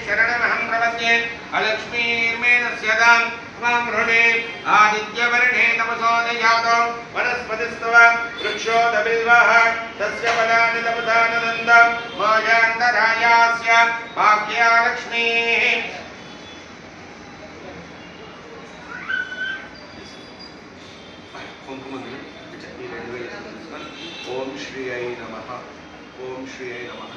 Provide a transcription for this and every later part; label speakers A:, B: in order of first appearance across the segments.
A: शरणमहं प्रपद्ये अलक्ष्मीर्मेण स्यतां त्वां ऋणे आदित्यवर्णे तपसो दयातो वनस्पतिस्तव वृक्षोदबिल्वः तस्य फलानि तपसानन्द मायान्तरायास्य भाग्या लक्ष्मीः ओम श्रीयै नमः ओम श्रीयै नमः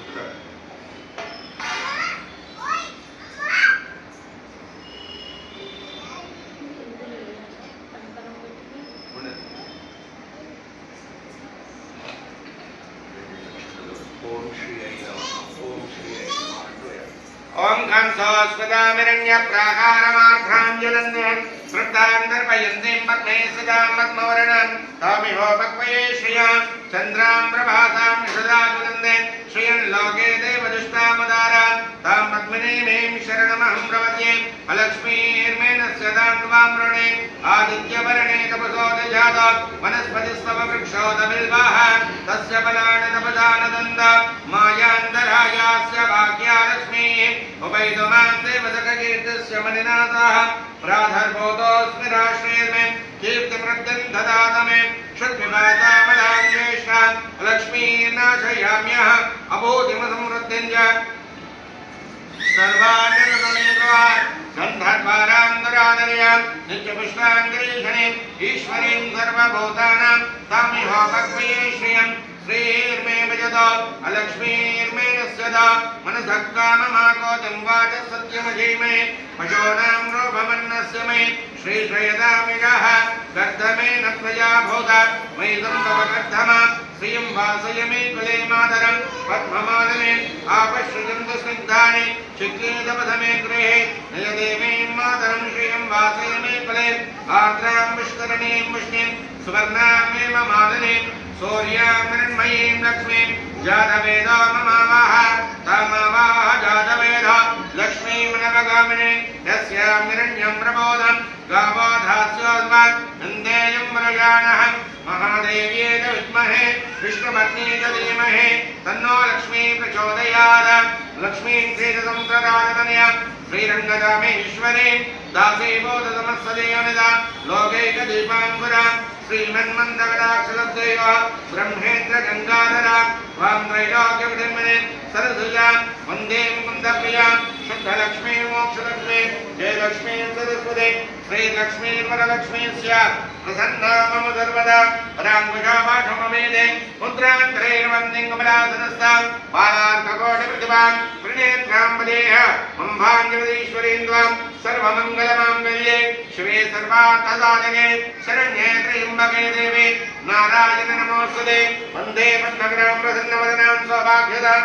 A: ओम श्रीयै नमः ओम श्रीयै नमः ओम कंसोस्पदामिरण्य प्राकारमार्धाञ्जलन्ने श्रद्धान्तर्पयन्तीं पद्मे सदां पद्मवर्णां तामिहो भक्वये श्रिया चन्द्रां प्रभासां निषदाजुलन्ने श्रियं लोके देवदुष्टामुदारा तां पद्मिनीं शरणमहं प्रपद्ये अलक्ष्मीर्मेण स्यतां त्वां ऋणे आदित्यवर्णे तपसो दयात वनस्पतिस्तव वृक्षोदबिल्वः तस्य फलानि तपसानदन्द मायान्तरायास्य भाग्या लक्ष्मीः उपैतुमां देवदककीर्तिस्य मणिनाथः प्राधर्भूतोऽस्मि राष्ट्रेर्मे कीर्तिमृद्धिं ददात मे षड्विभासामलान्येष्टा लक्ष्मीर्नाशयाम्यः अभूतिमसमृद्धिं च सर्वानिर्गमेन्द्वा गन्धर्वारान्दरादर्यां नित्यपुष्टाङ्गिरीषणीम् ईश्वरीं सर्वभूतानां तामिहो भक्वये श्रियं श्रीर्मे भजतो अलक्ष्मीर्मे स्यता मनसः काममाकोतिं वाचः सत्यमधीमहे पशूनां रूपमन्नस्य मे श्रीश्रयदामिषः गर्धमेन त्वया भूता मयिदं तव गर्धमा श्रियं वासय मे कुले मातरं पद्ममालने आपश्रुजन्तु स्निग्धानि चिक्रीतपथमे गृहे नयदेवीं मातरं श्रियं वासय मे कुले आर्द्रां पुष्करणीं पुष्णीं सुवर्णामेव मालने सूर्यां मृण्मयीं लक्ष्मीं जातवेदो ममावाह तामावाह जातवेद लक्ष्मीमनवगामिने यस्यां हिरण्यं प्रबोधं गावो धास्योऽस्मात् नन्देयं व्रजानः महादेव्येत विद्महे विष्णुपत्नी च धीमहि तन्नो लक्ष्मी प्रचोदयात् लक्ष्मीं श्रीरसंप्रदायतनया श्रीरङ्गदामेश्वरीं दासीभूततमस्सदेयनिदा लोकैकदीपाङ्कुरा श्रीमन्मन्दकटाक्षलब्धैव ब्रह्मेन्द्र गङ्गाधरा त्वां त्रैलोक्यविधिर्मणे सरसुजां वन्दे मुकुन्दप्रियां शुद्धलक्ष्मी मोक्षलक्ष्मी जयलक्ष्मी सरस्वती श्रीलक्ष्मी वरलक्ष्मीस्य प्रसन्ना मम सर्वदा पराङ्कुशापाठमवेदे मुद्रान्तरैर्वन्दिं कमलासनस्तां बालार्ककोटिप्रतिभां त्रिनेत्रां वदेह मम्भाञ्जलीश्वरीं त्वां सर्वमङ्गलमाङ्गल्ये शिवे सर्वार्थसाधके शरण्ये त्र्यम्बके देवी नारायण नमोस्तुते वन्दे पद्मकरां प्रसन्नवदनां सौभाग्यदां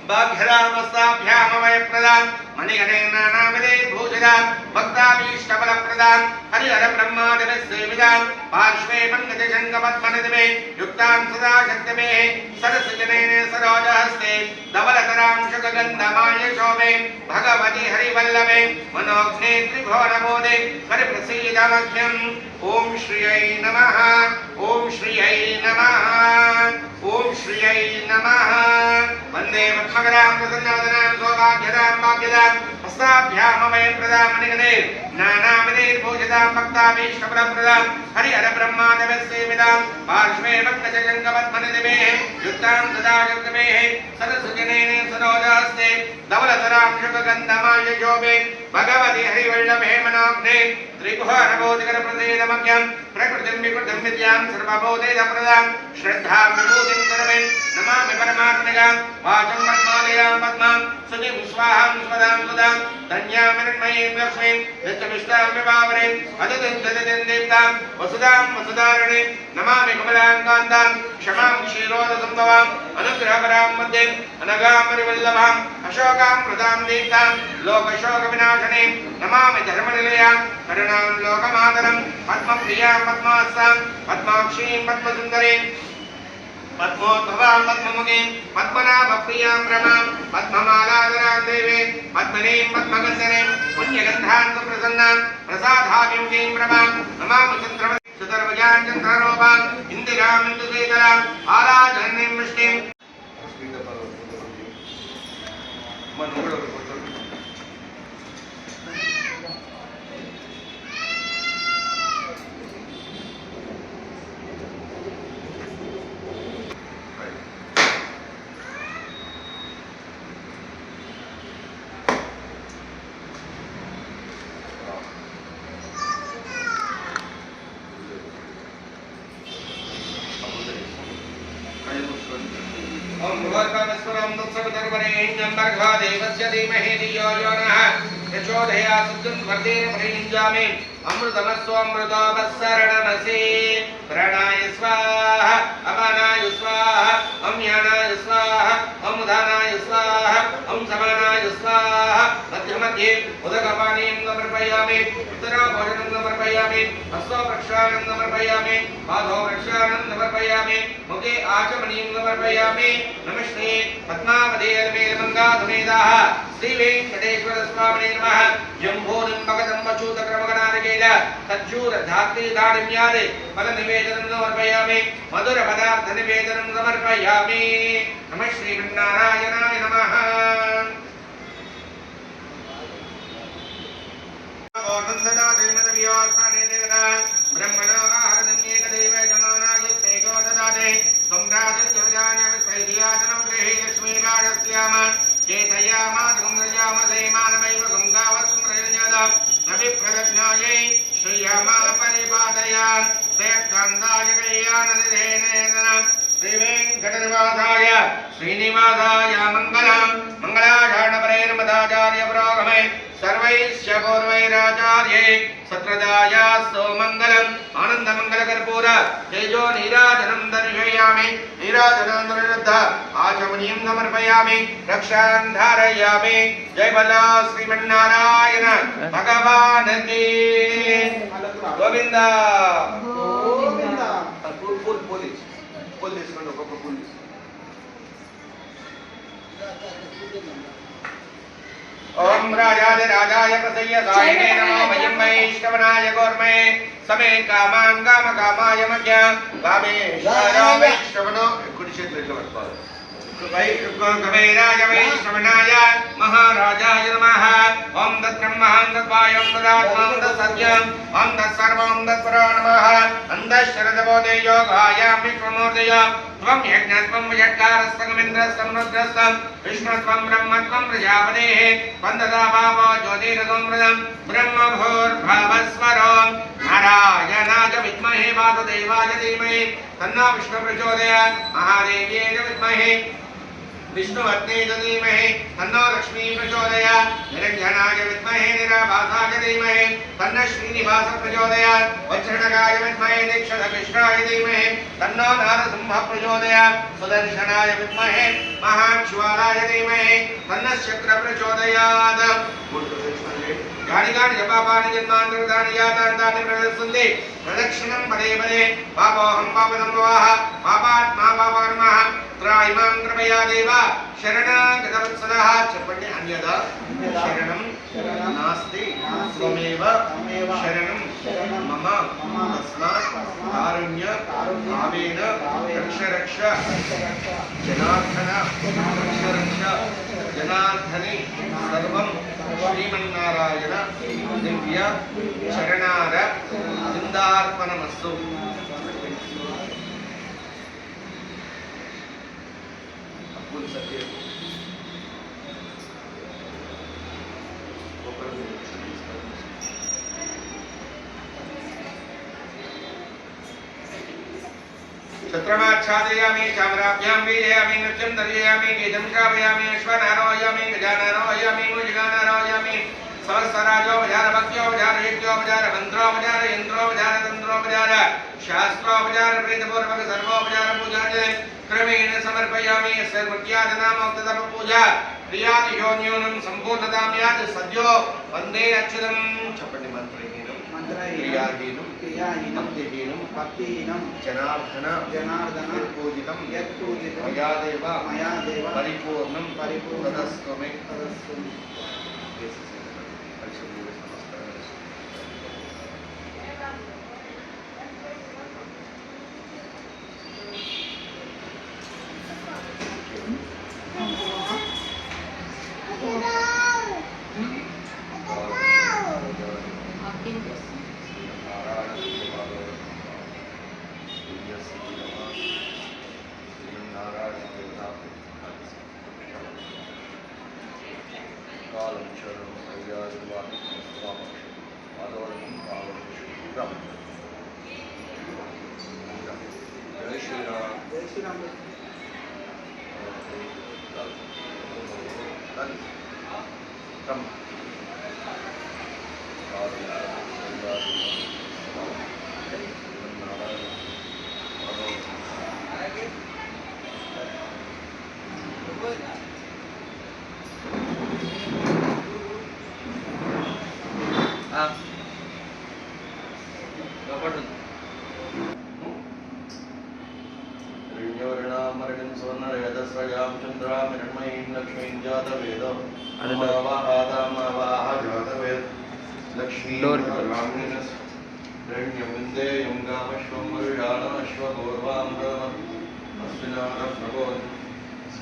A: भाग्यदामस्ताभ्यामवयप्रदां मणिगणेन नानाविधे भूषितां भक्ताभीष्टफलप्रदां हरिहर ब्रह्मादिभिस्सेवितां पार्श्वे पङ्कजशङ्खपद्मनिधिमे युक्तां सदा शक्तिमेः सरसजनेन सरोजहस्ते धवलतरां शुकगन्धमाल्यशोभे भगवति हरिवल्लभे मनोज्ञे त्रिभुवनबोधे हरिप्रसीदमख्यम् ॐ श्रियै नमः ॐ श्रियै नमः ॐ श्रियै नमः वन्दे पद्मकरां प्रसन्नवदनां सौभाग्यदां भाग्यदां हस्ताभ्यामवयप्रदां मणिगणे नानाविधैर्भूषितां भक्ताभीष्टफलप्रदां हरिहर ब्रह्मादिभिस्सेवितां पार्श्वे पङ्कजशङ्खपद्मनिधिमे युक्तां सदा शक्तिमेः सरसुजनेन सरोजहस्ते धवलतरां शुकगन्धमाल्यशोभे भगवति हरिवल्लभे मनोज्ञे त्रिभुवनबोधिकरप्रसीदमख्यं प्रकृतिं विकृतिं विद्यां सर्वबोधेदप्रदां श्रद्धां विभूतिं सर्वे नमामि परमात्मकां वाचं पद्मालयां पद्मां सुधिं स्वाहां स्वदां सुदां धन्यां मृण्मयीं लक्ष्मीं नित्यविष्टां विभावरीं अदितिं ददितिं दीप्तां वसुधां वसुधारिणीं नमामि कमलां कान्तां क्षमां क्षीरोदसम्भवां अनुग्रहपरां मध्यें अनगामरिवल्लभां अशोकां प्रदां दीप्तां लोकशोकविनाशिनीं नमामि धर्मनिलयां करुणां लोकमातरं पद्मप्रियां पद्मास्तां पद्माक्षीं पद्मसुन्दरीं पद्मोद्भवां पद्ममुखीं पद्मनाभप्रियां रमां पद्ममालाधरां देवीं पद्मनीं पद्मगन्धनीं पुण्यगन्धां सुप्रसन्नां प्रसादाभिमुखीं रमां नमामि चन्द्रवती सुदर्वजां चन्द्ररूपां इन्दिरां इन्दुसेतलां आराधनीं वृष्टिं वरेण्यं भर्गो देवस्य धीमहि धियो यो नः प्रचोदयात् वर्धेन प्रयुञ्जामि अमृतमस्वमृतोपस्सरणमसि प्राणाय स्वाहा अपानाय स्वाहा अम्यानाय स्वाहा अमुदानाय स्वाहा अं समानाय स्वाहा मध्य मध्ये उदकपानीं समर्पयामि उत्तरा भोजनं समर्पयामि हस्तो प्रक्षालनं समर्पयामि पादो प्रक्षालनं समर्पयामि मुखे आचमनीं समर्पयामि नमस्ते पद्मावते अलमेलमङ्गाधुमेदाः श्री वेंकटेश्वर स्वामिने नमः जम्भोनिम्बकदम्बचूतक्रमगणारकेल खज्जूर धात्री दाडिम्यादि फल निवेदनं समर्पयामि मधुर पदार्थ निवेदनं समर्पयामि नमः श्रीमन्नारायणाय नमः ब्रह्मणा देव जमानाय तेजो ददाते गृहे लक्ष्मीराजस्याम चेतयामाधुम्रयामदैमानमैव गङ्गावत्सुम्रयञ्जदा नभिप्रदज्ञायै श्रीयामा परिपादया प्रयत्कान्दाय कल्याणनिधेनेन श्रीवेङ्कटनिवासाय श्रीनिवासाय मङ्गलम् मङ्गलाशाणपरैर्मदाचार्य पुरोगमे सर्वैश्च पूर्वैराचार्यै सत्रदायास्तु मङ्गलम् आनन्दमङ्गलकर्पूर तेजो नीराजनं दर्शयामि नीराजनान्दरयुद्ध आचमनीं समर्पयामि रक्षां धारयामि जय बला श्रीमन्नारायण भगवान की गोविंद गोविंद पुलिस पुलिस पुलिस ओम राजाय राजाय प्रसय्य सायिने नमो वयं वैष्णवनाय गौर्मे समे कामां काम कामाय मध्य कामेश्वराय वैष्णवनो कुडिशेत्रಕ್ಕೆ ಬರ್ತಾರೆ कवेराय वैष्णवनाय महाराजाय नमः ओम तत्ब्रह्मां तद्वायं तदात्मां तत्सत्यं ओम तत्सर्वं तत्पुराणमः अंधश्रद्धबोधे योगायां विश्वमूर्तय त्वं यज्ञत्वं विजट्कारस्तगमिन्द्रस्तं रुद्रस्तं विष्णुत्वं ब्रह्मत्वं प्रजापतेः वन्ददा भावो ज्योतिरसोमृतं ब्रह्मभूर्भवस्वरो नारायणाय विद्महे वासुदेवाय धीमहि तन्नो विष्णु प्रचोदयात् महादेव्यै विद्महे विष्णुपत्नी धीमहि तन्नो लक्ष्मी प्रचोदयात् निरञ्जनाय विद्महे निराभासाय धीमहि तन्नो श्रीनिवास प्रचोदयात् वज्रणकाय विद्महे दीक्षितकृष्णाय धीमहि तन्नो नारसिंह प्रचोदयात् सुदर्शनाय विद्महे महाज्वालाय धीमहि तन्नो शक्र प्रचोदयात् गाणिगाणि जपापानि जन्मान्तरदानि यातान्तानि प्रदर्शन्ति प्रदक्षिणं पदे पदे पापोऽहं पापसम्भवः पापात्मा पापकर्मः त्रायिमां कृपया देव शरणागतवत्सलः చెప్పండి अन्यदा शरणं नास्ति त्वमेव शरणं मम तस्मात् कारुण्य भावेन रक्ष रक्ष जनार्दन रक्ष रक्ष जनार्दने सर्वं श्रीमन्नारायण दिव्य शरणार वृन्दार्पणमस्तु छत्रमाच्छादयामि चामराभ्यां वीजयामि नृत्यं दर्शयामि गीतं श्रावयामि अश्वनारोहयामि गजानारोहयामि मुजगानारोहयामि सहस्रराजो बजार भक्त्यो बजार यज्ञो बजार मंत्रो बजार यंत्रो बजार तंत्रो बजार शास्त्रो बजार प्रीतपूर्वक सर्वोपचार पूजा क्रमेण समर्पयामि सर्वज्ञातनामोक्ततप पूजा प्रियादियोन्यूनं सम्पूर्णतां यात् सद्यो वन्दे अच्युतं चपण्डि मंत्रहीनं क्रियाहीनं भक्तिहीनं जनार्दन यत्पूजितं मया देव परिपूर्णं तदस्तु मे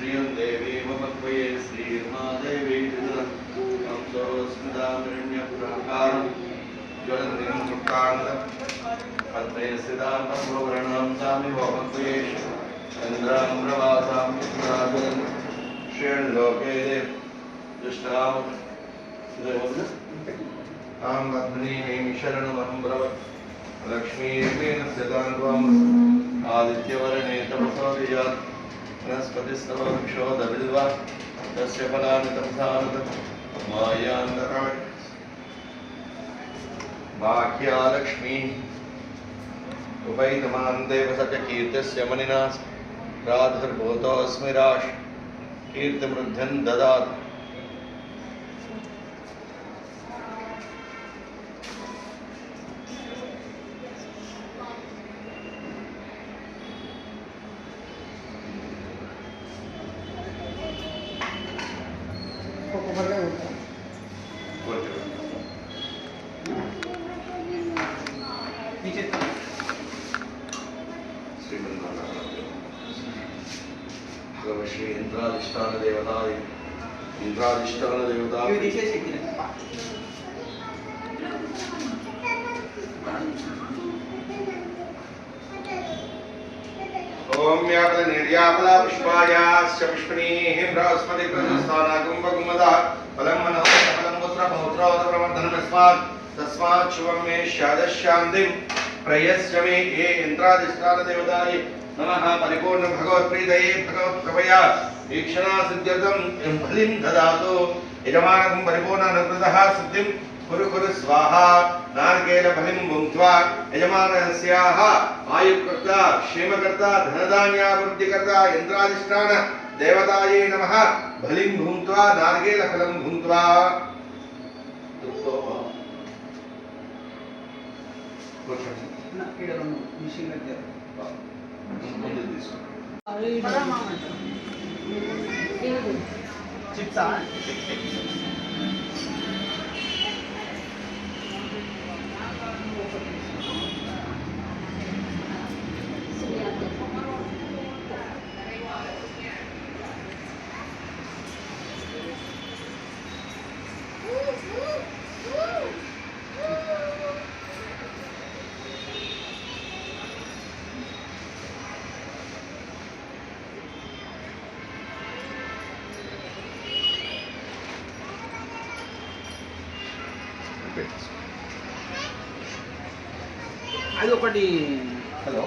B: श्रियं देवी ममक्वये श्रीर्मादेवी स्मितामिरण्यप्राकारं ज्वलन्तीं सुप्ताङ्गं पद्मे स्थितां पद्मवर्णां सामि ममक्वये चन्द्रां प्रवासां चित्राजन् श्रेणलोके दुष्टां तां पद्मनीं शरणमहं ब्रव लक्ष्मीर्मेण स्थितान्त्वम् आदित्यवर्णे तपसो विजात् वनस्पतिस्तवक्षोदविल्वा तस्य फलानि तमसानद मायान्तराय बाह्या लक्ष्मी उपैतमान् देवसत्यकीर्तिस्य मनिना राधुर्भूतोऽस्मि राश कीर्तिमृद्धिं ददातु श्री इंद्राधिष्ठान देवता ओम व्यापद निर्यापदा पुष्पायाश्च पुष्पणीः बृहस्पति प्रजस्थाना कुंभकुंभदा फलं मनः फलं पुत्र पौत्रो प्रवर्धनमस्मात् तस्मात् शुभं मे शादशान्तिं प्रयस्य मे ये इंद्राधिष्ठान देवताय नमः परिपूर्ण भगवत्प्रीतये भगवत्कृपया ईक्षणा सिद्ध्यर्थं बलिं ददातु यजमानं परिपूर्ण अनुकृतः सिद्धिं कुरु कुरु स्वाहा नारकेल बलिं भुङ्क्त्वा यजमानस्याः आयुकर्ता क्षेमकर्ता धनधान्यावृद्धिकर्ता इन्द्राधिष्ठान देवतायै नमः बलिं भुङ्क्त्वा नारकेल फलं भुङ्क्त्वा
C: చిప్సా అది ఒకటి
B: హలో